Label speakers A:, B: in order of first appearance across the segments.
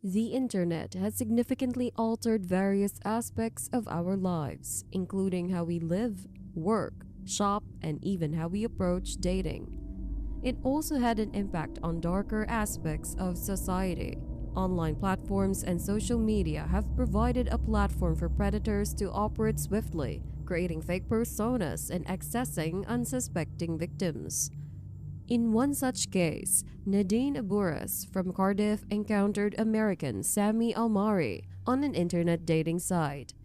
A: The internet has significantly altered various aspects of our lives, including how we live, work, shop, and even how we approach dating. It also had an impact on darker aspects of society. Online platforms and social media have provided a platform for predators to operate swiftly, creating fake personas and accessing unsuspecting victims. In one such case, Nadine Aburas from Cardiff encountered American Sammy Almari on an internet dating site.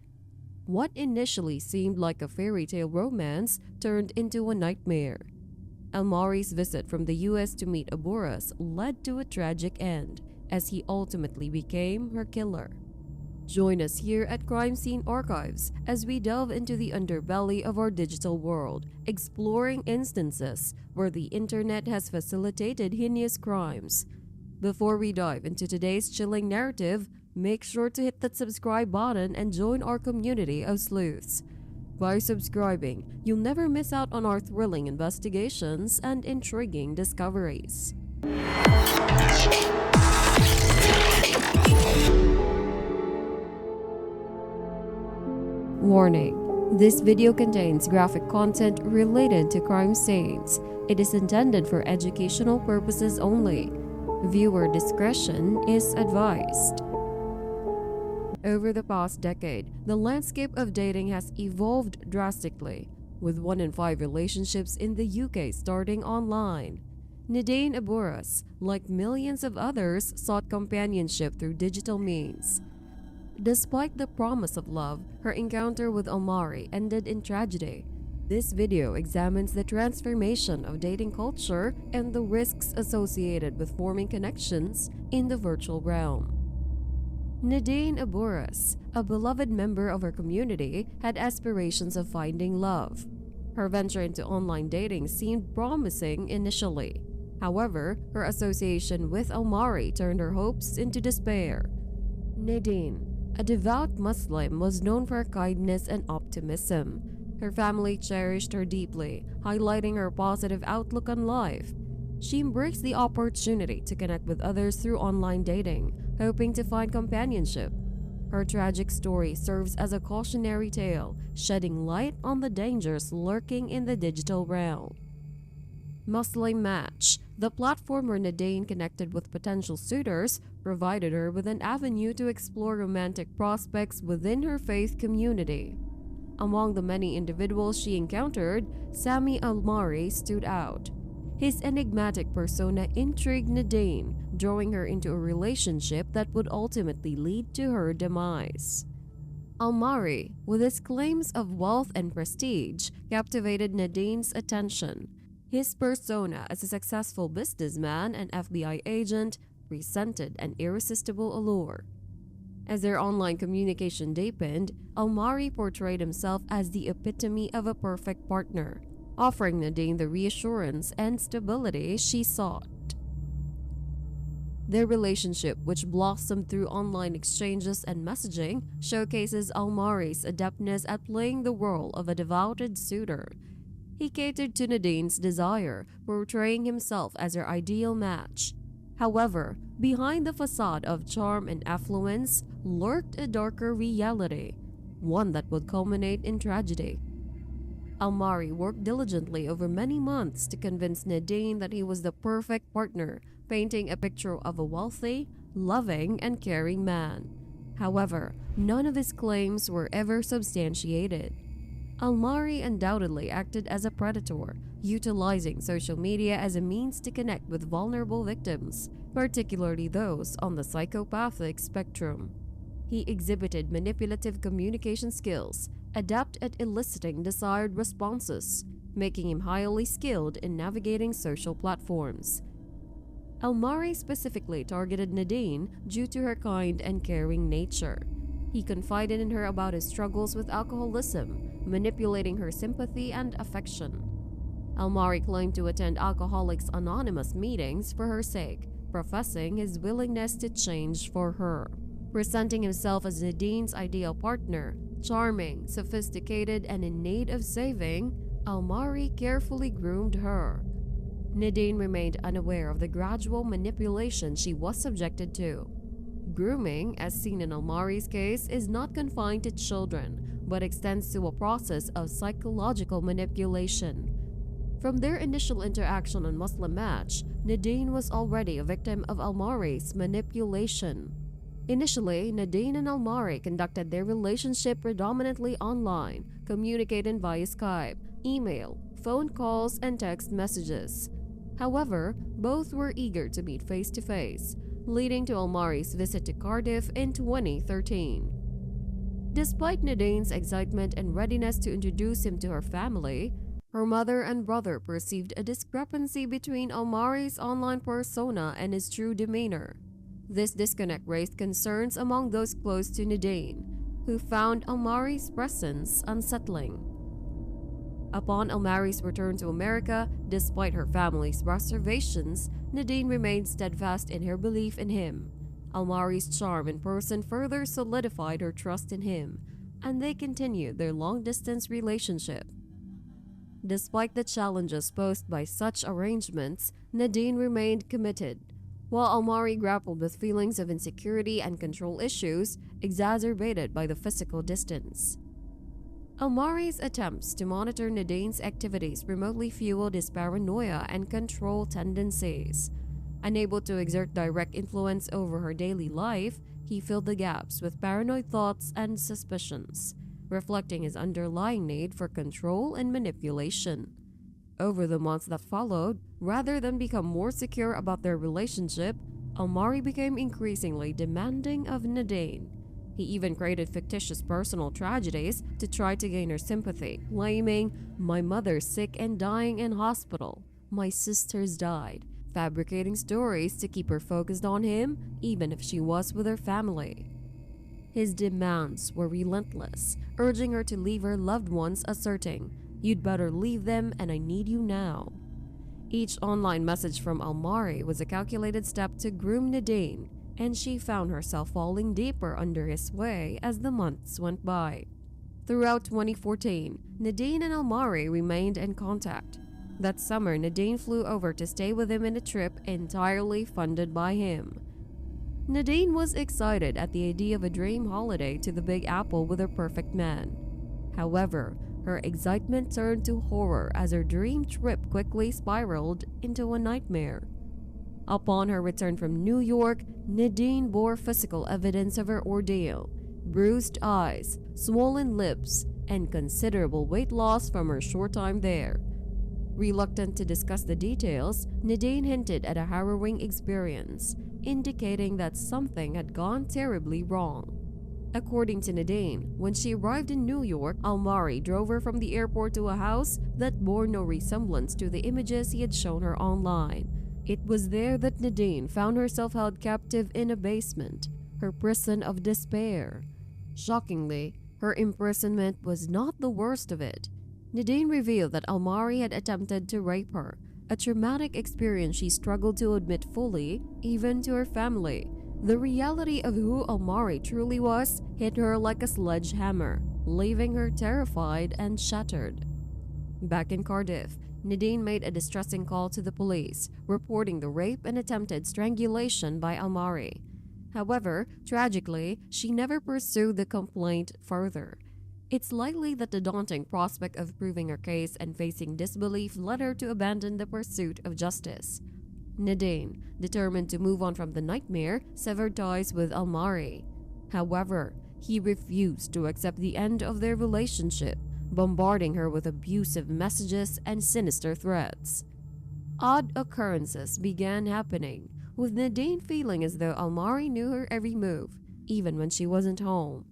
A: What initially seemed like a fairy tale romance turned into a nightmare. Almari's visit from the US to meet Aburas led to a tragic end, as he ultimately became her killer. Join us here at Crime Scene Archives as we delve into the underbelly of our digital world, exploring instances where the internet has facilitated heinous crimes. Before we dive into today's chilling narrative, make sure to hit that subscribe button and join our community of sleuths. By subscribing, you'll never miss out on our thrilling investigations and intriguing discoveries. Warning: this video contains graphic content related to crime scenes. It is intended for educational purposes only. Viewer discretion is advised. Over the past decade, the landscape of dating has evolved drastically, with 1 in 5 relationships in the UK starting online. Nadine Aburas, like millions of others, sought companionship through digital means. Despite the promise of love, her encounter with Almari ended in tragedy. This video examines the transformation of dating culture and the risks associated with forming connections in the virtual realm. Nadine Aburas, a beloved member of her community, had aspirations of finding love. Her venture into online dating seemed promising initially. However, her association with Almari turned her hopes into despair. Nadine, a devout Muslim, was known for her kindness and optimism. Her family cherished her deeply, highlighting her positive outlook on life. She embraced the opportunity to connect with others through online dating, hoping to find companionship. Her tragic story serves as a cautionary tale, shedding light on the dangers lurking in the digital realm. Muslim Match, the platform where Nadine connected with potential suitors, provided her with an avenue to explore romantic prospects within her faith community. Among the many individuals she encountered, Sammy Almari stood out. His enigmatic persona intrigued Nadine, drawing her into a relationship that would ultimately lead to her demise. Almari, with his claims of wealth and prestige, captivated Nadine's attention. His persona as a successful businessman and FBI agent presented an irresistible allure. As their online communication deepened, Almari portrayed himself as the epitome of a perfect partner, offering Nadine the reassurance and stability she sought. Their relationship, which blossomed through online exchanges and messaging, showcases Almari's adeptness at playing the role of a devoted suitor. He catered to Nadine's desire, portraying himself as her ideal match. However, behind the facade of charm and affluence lurked a darker reality, one that would culminate in tragedy. Almari worked diligently over many months to convince Nadine that he was the perfect partner, painting a picture of a wealthy, loving, and caring man. However, none of his claims were ever substantiated. Almari undoubtedly acted as a predator, utilizing social media as a means to connect with vulnerable victims, particularly those on the psychopathic spectrum. He exhibited manipulative communication skills, adept at eliciting desired responses, making him highly skilled in navigating social platforms. Almari specifically targeted Nadine due to her kind and caring nature. He confided in her about his struggles with alcoholism, manipulating her sympathy and affection. Almari claimed to attend Alcoholics Anonymous meetings for her sake, professing his willingness to change for her. Presenting himself as Nadine's ideal partner, charming, sophisticated, and in need of saving, Almari carefully groomed her. Nadine remained unaware of the gradual manipulation she was subjected to. Grooming, as seen in Almari's case, is not confined to children, but extends to a process of psychological manipulation. From their initial interaction on Muslim Match, Nadine was already a victim of Almari's manipulation. Initially, Nadine and Almari conducted their relationship predominantly online, communicating via Skype, email, phone calls, and text messages. However, both were eager to meet face-to-face, leading to Almari's visit to Cardiff in 2013. Despite Nadine's excitement and readiness to introduce him to her family, her mother and brother perceived a discrepancy between Almari's online persona and his true demeanor. This disconnect raised concerns among those close to Nadine, who found Almari's presence unsettling. Upon Almari's return to America, despite her family's reservations, Nadine remained steadfast in her belief in him. Almari's charm in person further solidified her trust in him, and they continued their long-distance relationship. Despite the challenges posed by such arrangements, Nadine remained committed. While Almari grappled with feelings of insecurity and control issues, exacerbated by the physical distance. Almari's attempts to monitor Nadine's activities remotely fueled his paranoia and control tendencies. Unable to exert direct influence over her daily life, he filled the gaps with paranoid thoughts and suspicions, reflecting his underlying need for control and manipulation. Over the months that followed, rather than become more secure about their relationship, Almari became increasingly demanding of Nadine. He even created fictitious personal tragedies to try to gain her sympathy, claiming, "My mother's sick and dying in hospital. My sister's died," fabricating stories to keep her focused on him, even if she was with her family. His demands were relentless, urging her to leave her loved ones, asserting, "You'd better leave them and I need you now." Each online message from Almari was a calculated step to groom Nadine, and she found herself falling deeper under his sway as the months went by. Throughout 2014, Nadine and Almari remained in contact. That summer, Nadine flew over to stay with him in a trip entirely funded by him. Nadine was excited at the idea of a dream holiday to the Big Apple with her perfect man. However, her excitement turned to horror as her dream trip quickly spiraled into a nightmare. Upon her return from New York, Nadine bore physical evidence of her ordeal: bruised eyes, swollen lips, and considerable weight loss from her short time there. Reluctant to discuss the details, Nadine hinted at a harrowing experience, indicating that something had gone terribly wrong. According to Nadine, when she arrived in New York, Almari drove her from the airport to a house that bore no resemblance to the images he had shown her online. It was there that Nadine found herself held captive in a basement, her prison of despair. Shockingly, her imprisonment was not the worst of it. Nadine revealed that Almari had attempted to rape her, a traumatic experience she struggled to admit fully, even to her family. The reality of who Almari truly was hit her like a sledgehammer, leaving her terrified and shattered. Back in Cardiff, Nadine made a distressing call to the police, reporting the rape and attempted strangulation by Almari. However, tragically, she never pursued the complaint further. It's likely that the daunting prospect of proving her case and facing disbelief led her to abandon the pursuit of justice. Nadine, determined to move on from the nightmare, severed ties with Almari. However, he refused to accept the end of their relationship, bombarding her with abusive messages and sinister threats. Odd occurrences began happening, with Nadine feeling as though Almari knew her every move, even when she wasn't home.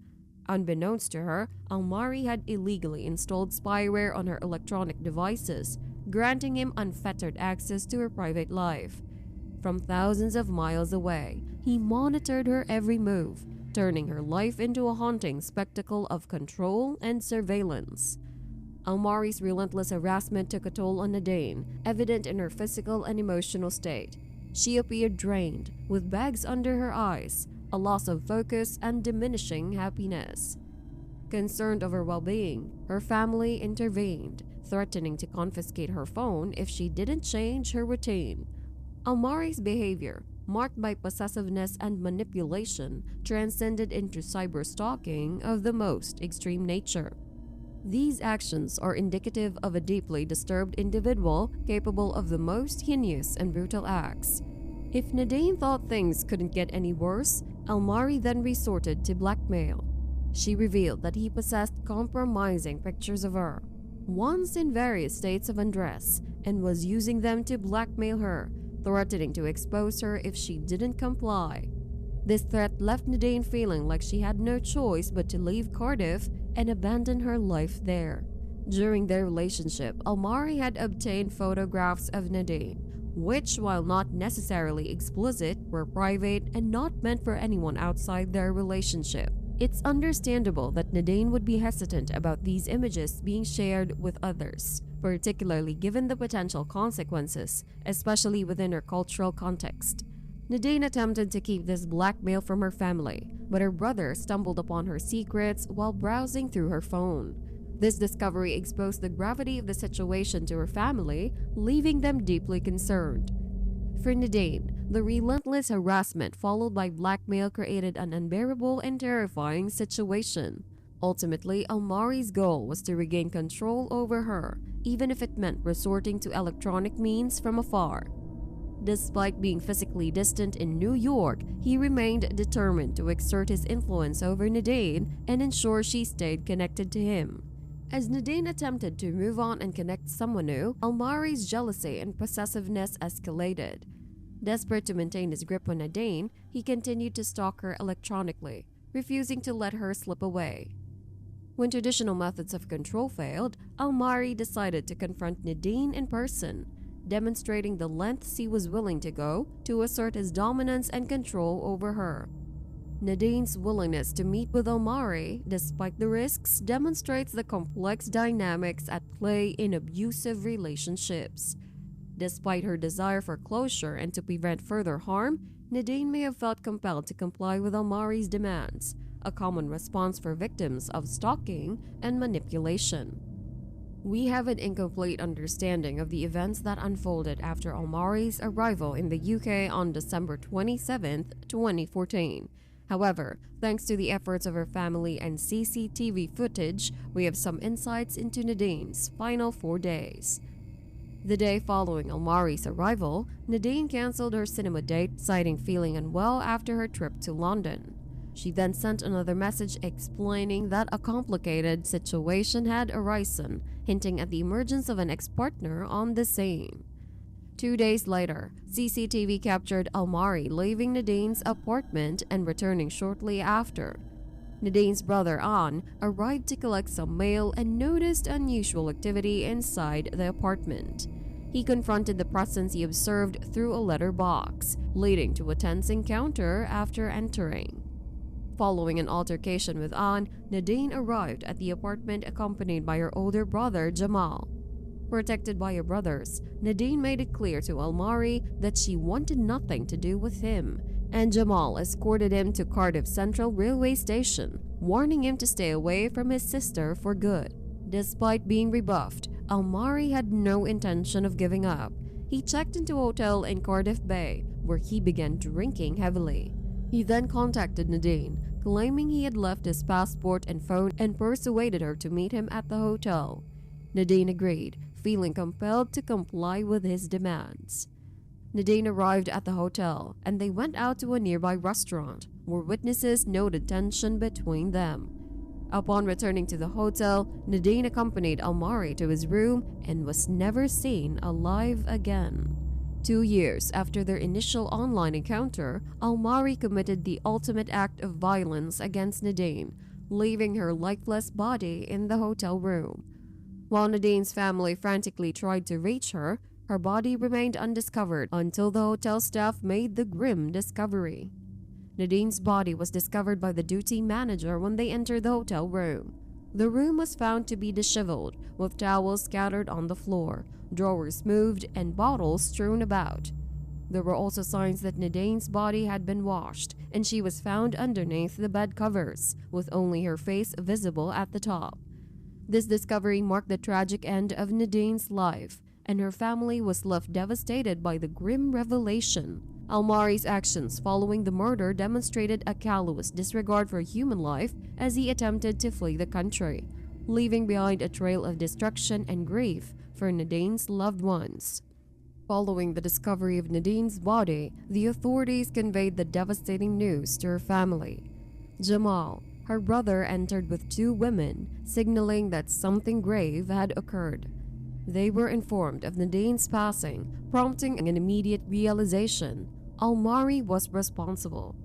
A: Unbeknownst to her, Almari had illegally installed spyware on her electronic devices, granting him unfettered access to her private life. From thousands of miles away, he monitored her every move, turning her life into a haunting spectacle of control and surveillance. Almari's relentless harassment took a toll on Nadine, evident in her physical and emotional state. She appeared drained, with bags under her eyes, a loss of focus, and diminishing happiness. Concerned of her well-being, her family intervened, threatening to confiscate her phone if she didn't change her routine. Almari's behavior, marked by possessiveness and manipulation, transcended into cyber stalking of the most extreme nature. These actions are indicative of a deeply disturbed individual capable of the most heinous and brutal acts. If Nadine thought things couldn't get any worse, Almari then resorted to blackmail. She revealed that he possessed compromising pictures of her, once in various states of undress, and was using them to blackmail her, threatening to expose her if she didn't comply. This threat left Nadine feeling like she had no choice but to leave Cardiff and abandon her life there. During their relationship, Almari had obtained photographs of Nadine, which, while not necessarily explicit, were private and not meant for anyone outside their relationship. It's understandable that Nadine would be hesitant about these images being shared with others, particularly given the potential consequences, especially within her cultural context. Nadine attempted to keep this blackmail from her family, but her brother stumbled upon her secrets while browsing through her phone. This discovery exposed the gravity of the situation to her family, leaving them deeply concerned. For Nadine, the relentless harassment followed by blackmail created an unbearable and terrifying situation. Ultimately, Almari's goal was to regain control over her, even if it meant resorting to electronic means from afar. Despite being physically distant in New York, he remained determined to exert his influence over Nadine and ensure she stayed connected to him. As Nadine attempted to move on and connect someone new, Almari's jealousy and possessiveness escalated. Desperate to maintain his grip on Nadine, he continued to stalk her electronically, refusing to let her slip away. When traditional methods of control failed, Almari decided to confront Nadine in person, demonstrating the lengths he was willing to go to assert his dominance and control over her. Nadine's willingness to meet with Almari, despite the risks, demonstrates the complex dynamics at play in abusive relationships. Despite her desire for closure and to prevent further harm, Nadine may have felt compelled to comply with Almari's demands, a common response for victims of stalking and manipulation. We have an incomplete understanding of the events that unfolded after Almari's arrival in the UK on December 27, 2014. However, thanks to the efforts of her family and CCTV footage, we have some insights into Nadine's final 4 days. The day following Almari's arrival, Nadine cancelled her cinema date, citing feeling unwell after her trip to London. She then sent another message explaining that a complicated situation had arisen, hinting at the emergence of an ex-partner on the scene. 2 days later, CCTV captured Almari leaving Nadine's apartment and returning shortly after. Nadine's brother An arrived to collect some mail and noticed unusual activity inside the apartment. He confronted the presence he observed through a letterbox, leading to a tense encounter after entering. Following an altercation with An, Nadine arrived at the apartment accompanied by her older brother Jamal. Protected by her brothers, Nadine made it clear to Almari that she wanted nothing to do with him, and Jamal escorted him to Cardiff Central Railway Station, warning him to stay away from his sister for good. Despite being rebuffed, Almari had no intention of giving up. He checked into a hotel in Cardiff Bay, where he began drinking heavily. He then contacted Nadine, claiming he had left his passport and phone, and persuaded her to meet him at the hotel. Nadine agreed, feeling compelled to comply with his demands. Nadine arrived at the hotel, and they went out to a nearby restaurant, where witnesses noted tension between them. Upon returning to the hotel, Nadine accompanied Almari to his room and was never seen alive again. 2 years after their initial online encounter, Almari committed the ultimate act of violence against Nadine, leaving her lifeless body in the hotel room. While Nadine's family frantically tried to reach her, her body remained undiscovered until the hotel staff made the grim discovery. Nadine's body was discovered by the duty manager when they entered the hotel room. The room was found to be disheveled, with towels scattered on the floor, drawers moved, and bottles strewn about. There were also signs that Nadine's body had been washed, and she was found underneath the bed covers, with only her face visible at the top. This discovery marked the tragic end of Nadine's life, and her family was left devastated by the grim revelation. Almari's actions following the murder demonstrated a callous disregard for human life as he attempted to flee the country, leaving behind a trail of destruction and grief for Nadine's loved ones. Following the discovery of Nadine's body, the authorities conveyed the devastating news to her family. Jamal, her brother, entered with 2 women, signaling that something grave had occurred. They were informed of Nadine's passing, prompting an immediate realization: Almari was responsible.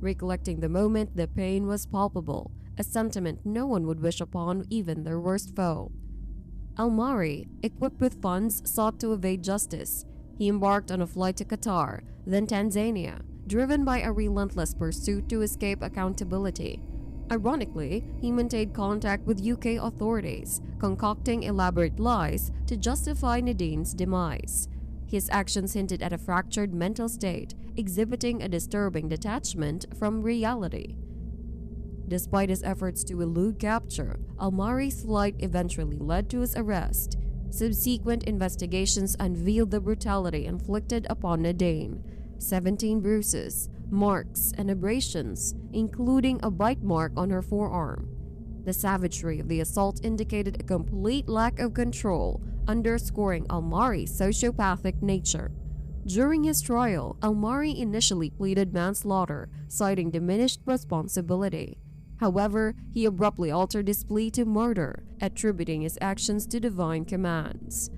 A: Recollecting the moment, the pain was palpable, a sentiment no one would wish upon even their worst foe. Almari, equipped with funds, sought to evade justice. He embarked on a flight to Qatar, then Tanzania, driven by a relentless pursuit to escape accountability. Ironically, he maintained contact with UK authorities, concocting elaborate lies to justify Nadine's demise. His actions hinted at a fractured mental state, exhibiting a disturbing detachment from reality. Despite his efforts to elude capture, Almari's flight eventually led to his arrest. Subsequent investigations unveiled the brutality inflicted upon Nadine: 17 bruises, marks, and abrasions, including a bite mark on her forearm. The savagery of the assault indicated a complete lack of control, underscoring Almari's sociopathic nature. During his trial, Almari initially pleaded manslaughter, citing diminished responsibility. However, he abruptly altered his plea to murder, attributing his actions to divine commands.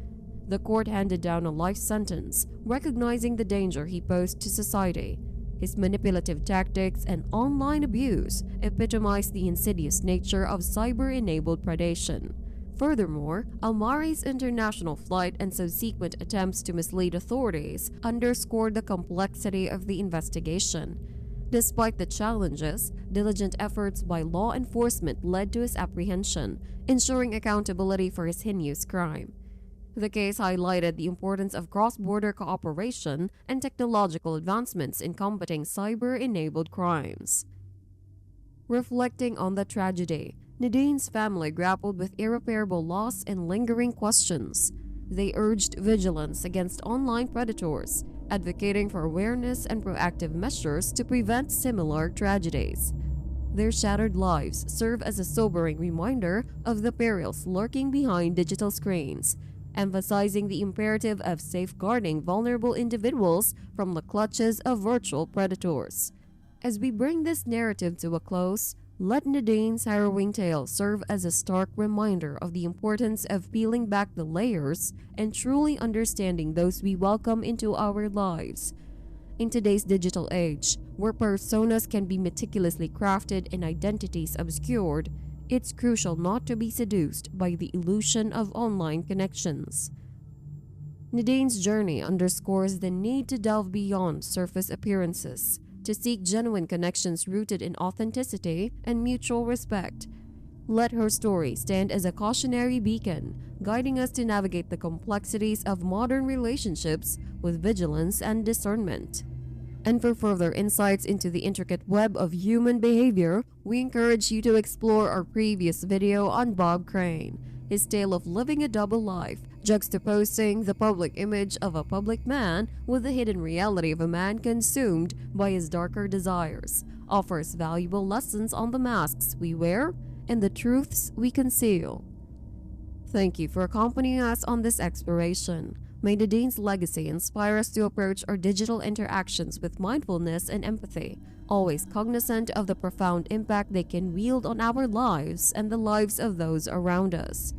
A: The court handed down a life sentence, recognizing the danger he posed to society. His manipulative tactics and online abuse epitomized the insidious nature of cyber-enabled predation. Furthermore, Almari's international flight and subsequent attempts to mislead authorities underscored the complexity of the investigation. Despite the challenges, diligent efforts by law enforcement led to his apprehension, ensuring accountability for his heinous crime. The case highlighted the importance of cross-border cooperation and technological advancements in combating cyber-enabled crimes. Reflecting on the tragedy, Nadine's family grappled with irreparable loss and lingering questions. They urged vigilance against online predators, advocating for awareness and proactive measures to prevent similar tragedies. Their shattered lives serve as a sobering reminder of the perils lurking behind digital screens, emphasizing the imperative of safeguarding vulnerable individuals from the clutches of virtual predators. As we bring this narrative to a close, let Nadine's harrowing tale serve as a stark reminder of the importance of peeling back the layers and truly understanding those we welcome into our lives. In today's digital age, where personas can be meticulously crafted and identities obscured, it's crucial not to be seduced by the illusion of online connections. Nadine's journey underscores the need to delve beyond surface appearances, to seek genuine connections rooted in authenticity and mutual respect. Let her story stand as a cautionary beacon, guiding us to navigate the complexities of modern relationships with vigilance and discernment. And for further insights into the intricate web of human behavior, we encourage you to explore our previous video on Bob Crane, his tale of living a double life, juxtaposing the public image of a public man with the hidden reality of a man consumed by his darker desires, offers valuable lessons on the masks we wear and the truths we conceal. Thank you for accompanying us on this exploration. May Nadine's legacy inspire us to approach our digital interactions with mindfulness and empathy, always cognizant of the profound impact they can wield on our lives and the lives of those around us.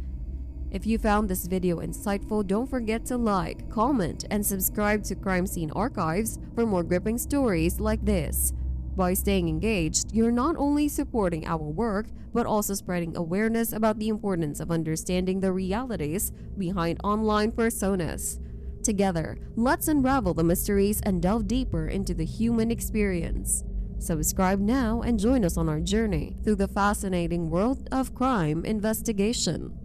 A: If you found this video insightful, don't forget to like, comment, and subscribe to Crime Scene Archives for more gripping stories like this. By staying engaged, you're not only supporting our work, but also spreading awareness about the importance of understanding the realities behind online personas. Together, let's unravel the mysteries and delve deeper into the human experience. Subscribe now and join us on our journey through the fascinating world of crime investigation.